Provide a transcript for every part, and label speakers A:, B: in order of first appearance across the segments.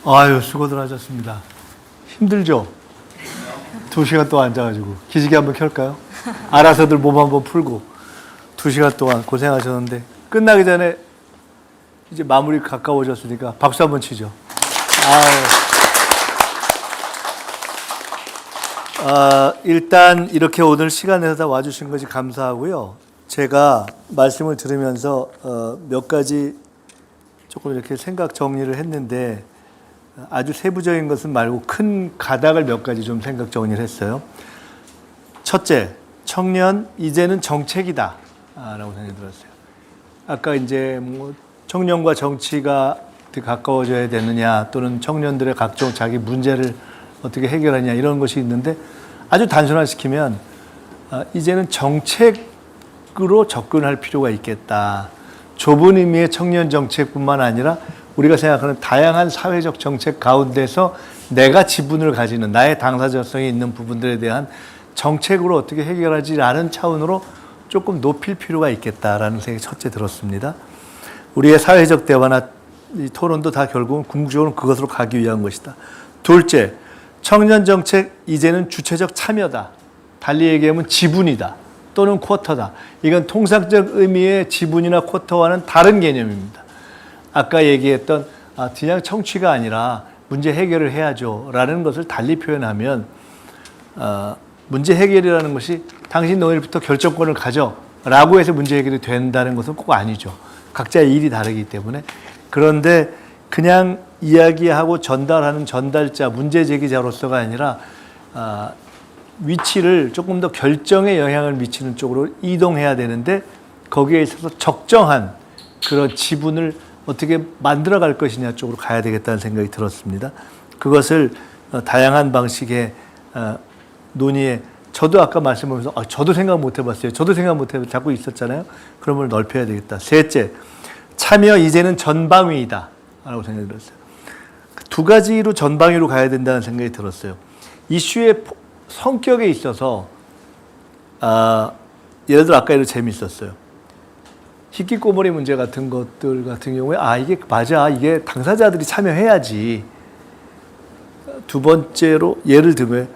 A: 아유, 수고들 하셨습니다. 힘들죠? 2시간 동안 앉아가지고. 기지개 한번 켤까요? 알아서들 몸 한번 풀고. 2시간 동안 고생하셨는데, 끝나기 전에 이제 마무리 가까워졌으니까 박수 한번 치죠. 일단 이렇게 오늘 시간 내서 다 와주신 것이 감사하고요. 제가 말씀을 들으면서 몇 가지 조금 이렇게 생각 정리를 했는데, 아주 세부적인 것은 말고 큰 가닥을 몇 가지 좀 생각 정리를 했어요. 첫째, 청년 이제는 정책이다 라고 생각이 들었어요. 아까 이제 뭐 청년과 정치가 어떻게 가까워져야 되느냐, 또는 청년들의 각종 자기 문제를 어떻게 해결하냐, 이런 것이 있는데, 아주 단순화시키면 이제는 정책으로 접근할 필요가 있겠다. 좁은 의미의 청년 정책뿐만 아니라 우리가 생각하는 다양한 사회적 정책 가운데서 내가 지분을 가지는, 나의 당사자성이 있는 부분들에 대한 정책으로 어떻게 해결하지라는 차원으로 조금 높일 필요가 있겠다라는 생각이 첫째 들었습니다. 우리의 사회적 대화나 이 토론도 다 결국은 궁극적으로 그것으로 가기 위한 것이다. 둘째, 청년 정책 이제는 주체적 참여다. 달리 얘기하면 지분이다. 또는 쿼터다. 이건 통상적 의미의 지분이나 쿼터와는 다른 개념입니다. 아까 얘기했던 그냥 청취가 아니라 문제 해결을 해야죠 라는 것을 달리 표현하면, 문제 해결이라는 것이 당신 오늘부터 결정권을 가져 라고 해서 문제 해결이 된다는 것은 꼭 아니죠. 각자의 일이 다르기 때문에. 그런데 그냥 이야기하고 전달하는 전달자, 문제 제기자로서가 아니라 위치를 조금 더 결정에 영향을 미치는 쪽으로 이동해야 되는데, 거기에 있어서 적정한 그런 지분을 어떻게 만들어갈 것이냐 쪽으로 가야 되겠다는 생각이 들었습니다. 그것을 다양한 방식의 논의에, 저도 아까 말씀하면서 저도 생각 못 해봤어요. 저도 생각 못 해봤어요. 자꾸 있었잖아요. 그런 걸 넓혀야 되겠다. 셋째, 참여 이제는 전방위이다 라고 생각이 들었어요. 두 가지로 전방위로 가야 된다는 생각이 들었어요. 이슈의 성격에 있어서 예를 들어 아까 이런 재미있었어요. 희귀꼬머리 문제 같은 것들 같은 경우에 이게 맞아, 이게 당사자들이 참여해야지. 두 번째로 예를 들면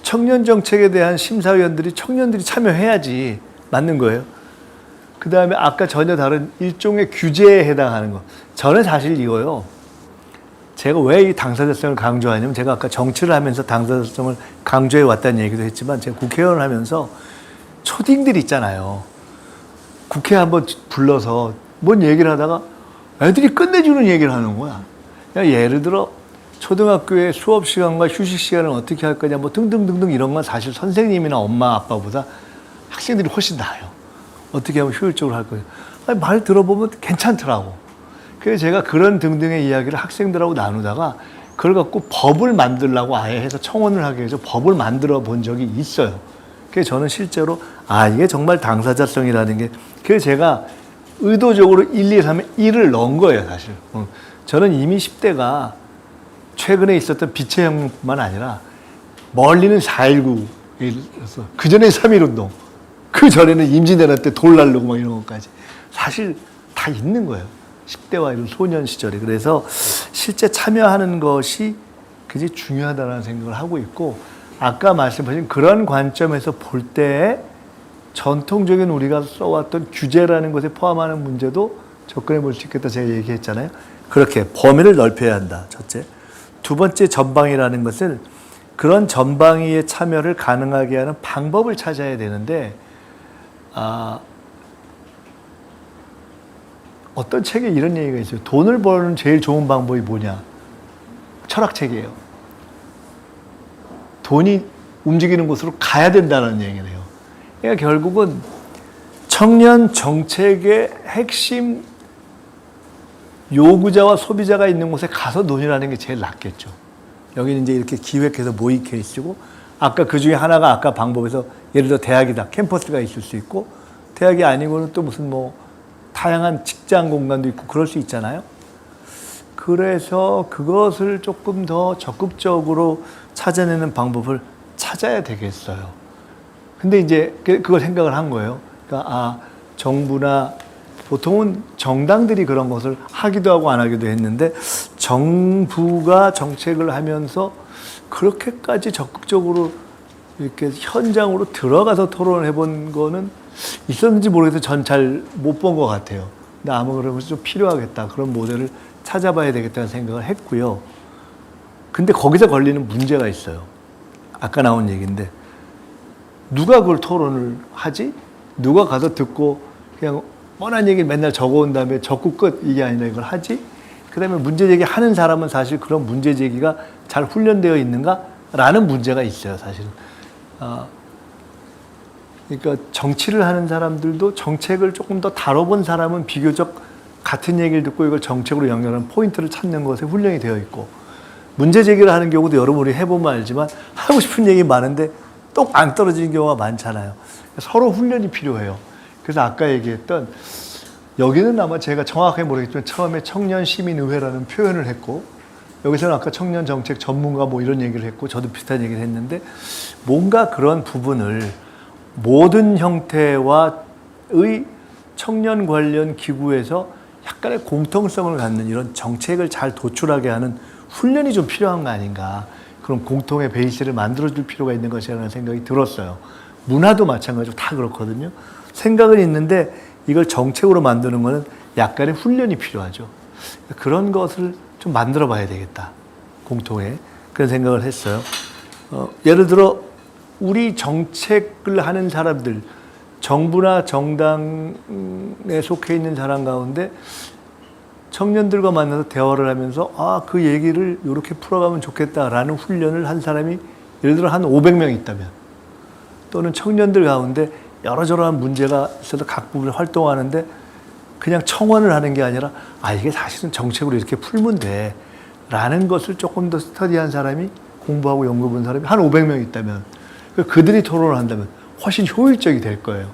A: 청년 정책에 대한 심사위원들이 청년들이 참여해야지. 맞는 거예요. 그 다음에 아까 전혀 다른 일종의 규제에 해당하는 거. 저는 사실 이거요, 제가 왜 이 당사자성을 강조하냐면, 제가 아까 정치를 하면서 당사자성을 강조해 왔다는 얘기도 했지만, 제가 국회의원을 하면서 초딩들 있잖아요. 국회 한번 불러서 뭔 얘기를 하다가 애들이 끝내주는 얘기를 하는 거야. 예를 들어 초등학교의 수업 시간과 휴식 시간을 어떻게 할 거냐, 뭐 등등등등, 이런 건 사실 선생님이나 엄마 아빠보다 학생들이 훨씬 나아요. 어떻게 하면 효율적으로 할 거냐. 말 들어보면 괜찮더라고. 그래서 제가 그런 등등의 이야기를 학생들하고 나누다가 그걸 갖고 법을 만들라고 아예 해서 청원을 하게 해서 법을 만들어 본 적이 있어요. 그래서 저는 실제로 이게 정말 당사자성이라는 게, 그래서 제가 의도적으로 1, 2, 3에 1을 넣은 거예요, 사실. 저는 이미 10대가 최근에 있었던 빛의 혁명뿐만 아니라 멀리는 4.19, 그 전에 3.1운동, 그 전에는 임진왜란 때 돌 날르고 막 이런 것까지 사실 다 있는 거예요. 10대와 이런 소년 시절에. 그래서 실제 참여하는 것이 굉장히 중요하다는 생각을 하고 있고, 아까 말씀하신 그런 관점에서 볼 때 전통적인 우리가 써왔던 규제라는 것에 포함하는 문제도 접근해 볼 수 있겠다 제가 얘기했잖아요. 그렇게 범위를 넓혀야 한다. 첫째. 두 번째, 전방위라는 것은 그런 전방위의 참여를 가능하게 하는 방법을 찾아야 되는데, 어떤 책에 이런 얘기가 있어요. 돈을 버는 제일 좋은 방법이 뭐냐? 철학책이에요. 돈이 움직이는 곳으로 가야 된다는 얘기를 해요. 그러니까 결국은 청년 정책의 핵심 요구자와 소비자가 있는 곳에 가서 논의하는 게 제일 낫겠죠. 여기는 이제 이렇게 기획해서 모의 케이스고, 아까 그 중에 하나가 아까 방법에서 예를 들어 대학이다. 캠퍼스가 있을 수 있고, 대학이 아니고는 또 무슨 뭐 다양한 직장 공간도 있고 그럴 수 있잖아요. 그래서 그것을 조금 더 적극적으로 찾아내는 방법을 찾아야 되겠어요. 근데 이제 그걸 생각을 한 거예요. 그러니까 정부나 보통은 정당들이 그런 것을 하기도 하고 안 하기도 했는데 정부가 정책을 하면서 그렇게까지 적극적으로 이렇게 현장으로 들어가서 토론을 해본 거는 있었는지 모르겠어요. 전 잘 못 본 것 같아요. 근데 아마 그런 것이 좀 필요하겠다. 그런 모델을 찾아봐야 되겠다는 생각을 했고요. 근데 거기서 걸리는 문제가 있어요. 아까 나온 얘기인데 누가 그걸 토론을 하지? 누가 가서 듣고 그냥 뻔한 얘기 맨날 적어온 다음에 적고 끝 이게 아니라 이걸 하지? 그 다음에 문제 제기하는 사람은 사실 그런 문제 제기가 잘 훈련되어 있는가라는 문제가 있어요, 사실은. 그러니까 정치를 하는 사람들도 정책을 조금 더 다뤄본 사람은 비교적 같은 얘기를 듣고 이걸 정책으로 연결하는 포인트를 찾는 것에 훈련이 되어 있고 문제 제기를 하는 경우도 여러분이 해보면 알지만 하고 싶은 얘기 많은데 똑 안 떨어지는 경우가 많잖아요. 서로 훈련이 필요해요. 그래서 아까 얘기했던 여기는 아마 제가 정확하게 모르겠지만 처음에 청년시민의회라는 표현을 했고 여기서는 아까 청년정책 전문가 뭐 이런 얘기를 했고 저도 비슷한 얘기를 했는데 뭔가 그런 부분을 모든 형태와의 청년 관련 기구에서 약간의 공통성을 갖는 이런 정책을 잘 도출하게 하는 훈련이 좀 필요한 거 아닌가. 그런 공통의 베이스를 만들어줄 필요가 있는 것이라는 생각이 들었어요. 문화도 마찬가지로 다 그렇거든요. 생각은 있는데 이걸 정책으로 만드는 거는 약간의 훈련이 필요하죠. 그런 것을 좀 만들어 봐야 되겠다. 공통의 그런 생각을 했어요. 예를 들어 우리 정책을 하는 사람들, 정부나 정당에 속해 있는 사람 가운데 청년들과 만나서 대화를 하면서 그 얘기를 이렇게 풀어가면 좋겠다라는 훈련을 한 사람이 예를 들어 한 500명 있다면 또는 청년들 가운데 여러저러한 문제가 있어서 각 부분을 활동하는데 그냥 청원을 하는 게 아니라 이게 사실은 정책으로 이렇게 풀면 돼 라는 것을 조금 더 스터디한 사람이 공부하고 연구 본 사람이 한 500명 있다면 그들이 토론을 한다면 훨씬 효율적이 될 거예요.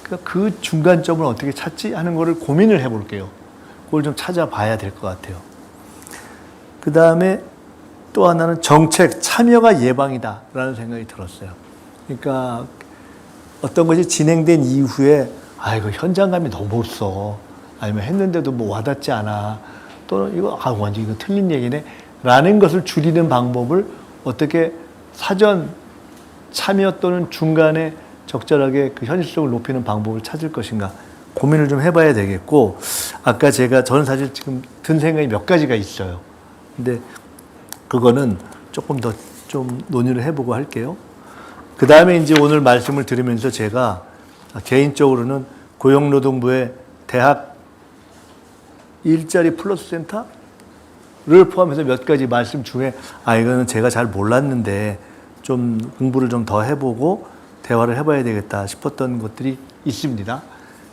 A: 그러니까 그 중간점을 어떻게 찾지 하는 거를 고민을 해볼게요. 그걸 좀 찾아봐야 될 것 같아요. 그 다음에 또 하나는 정책 참여가 예방이다라는 생각이 들었어요. 그러니까 어떤 것이 진행된 이후에 이거 현장감이 너무 없어. 아니면 했는데도 뭐 와닿지 않아. 또는 이거 완전 이거 틀린 얘기네. 라는 것을 줄이는 방법을 어떻게 사전 참여 또는 중간에 적절하게 그 현실성을 높이는 방법을 찾을 것인가. 고민을 좀 해봐야 되겠고, 아까 저는 사실 지금 든 생각이 몇 가지가 있어요. 근데 그거는 조금 더 좀 논의를 해보고 할게요. 그 다음에 이제 오늘 말씀을 드리면서 제가 개인적으로는 고용노동부의 대학 일자리 플러스 센터를 포함해서 몇 가지 말씀 중에 이거는 제가 잘 몰랐는데 좀 공부를 좀 더 해보고 대화를 해봐야 되겠다 싶었던 것들이 있습니다.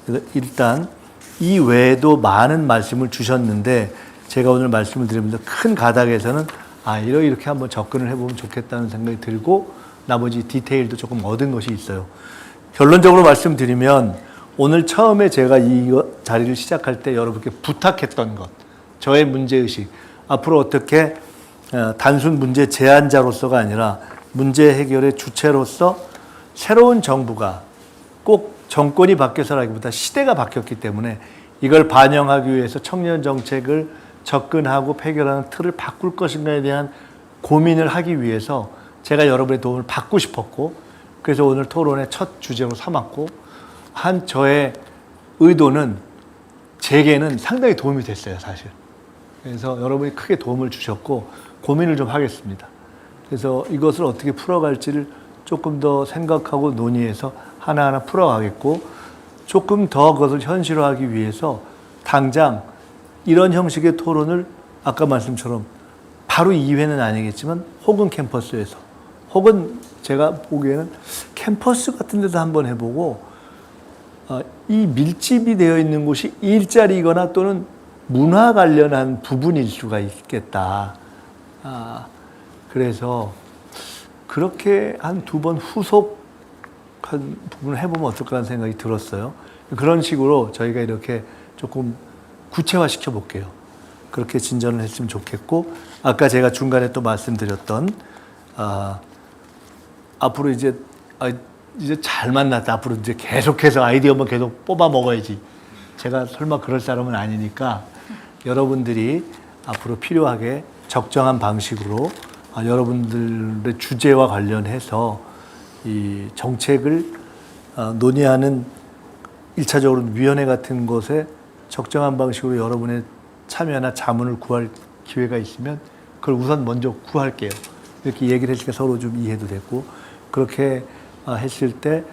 A: 그래서 일단 이 외에도 많은 말씀을 주셨는데 제가 오늘 말씀을 드리면서 큰 가닥에서는 이렇게 한번 접근을 해보면 좋겠다는 생각이 들고 나머지 디테일도 조금 얻은 것이 있어요. 결론적으로 말씀드리면 오늘 처음에 제가 이 자리를 시작할 때 여러분께 부탁했던 것, 저의 문제의식, 앞으로 어떻게 단순 문제 제안자로서가 아니라 문제 해결의 주체로서 새로운 정부가 꼭 정권이 바뀌어서라기보다 시대가 바뀌었기 때문에 이걸 반영하기 위해서 청년 정책을 접근하고 폐결하는 틀을 바꿀 것인가에 대한 고민을 하기 위해서 제가 여러분의 도움을 받고 싶었고 그래서 오늘 토론의 첫 주제로 삼았고 한 저의 의도는 제게는 상당히 도움이 됐어요, 사실. 그래서 여러분이 크게 도움을 주셨고 고민을 좀 하겠습니다. 그래서 이것을 어떻게 풀어갈지를 조금 더 생각하고 논의해서 하나하나 풀어가겠고 조금 더 그것을 현실화하기 위해서 당장 이런 형식의 토론을 아까 말씀처럼 바로 2회는 아니겠지만 혹은 캠퍼스에서 혹은 제가 보기에는 캠퍼스 같은 데서 한번 해보고 이 밀집이 되어 있는 곳이 일자리거나 또는 문화 관련한 부분일 수가 있겠다. 그래서 그렇게 한 2번 후속한 부분을 해보면 어떨까 하는 생각이 들었어요. 그런 식으로 저희가 이렇게 조금 구체화시켜 볼게요. 그렇게 진전을 했으면 좋겠고 아까 제가 중간에 또 말씀드렸던 앞으로 이제 잘 만났다. 앞으로 이제 계속해서 아이디어만 계속 뽑아 먹어야지. 제가 설마 그럴 사람은 아니니까 여러분들이 앞으로 필요하게 적정한 방식으로 여러분들의 주제와 관련해서 이 정책을 논의하는 1차적으로 위원회 같은 곳에 적정한 방식으로 여러분의 참여나 자문을 구할 기회가 있으면 그걸 우선 먼저 구할게요. 이렇게 얘기를 했으니까 서로 좀 이해도 됐고, 그렇게 했을 때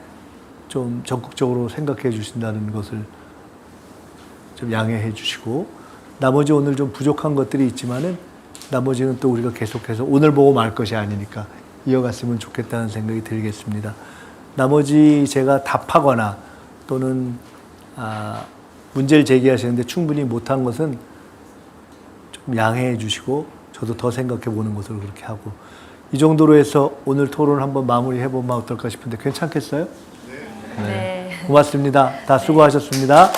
A: 좀 적극적으로 생각해 주신다는 것을 좀 양해해 주시고, 나머지 오늘 좀 부족한 것들이 있지만은 나머지는 또 우리가 계속해서 오늘 보고 말 것이 아니니까 이어갔으면 좋겠다는 생각이 들겠습니다. 나머지 제가 답하거나 또는 문제를 제기하시는데 충분히 못한 것은 좀 양해해 주시고 저도 더 생각해 보는 것으로 그렇게 하고, 이 정도로 해서 오늘 토론을 한번 마무리해 보면 어떨까 싶은데 괜찮겠어요?
B: 네.
A: 고맙습니다. 다 수고하셨습니다.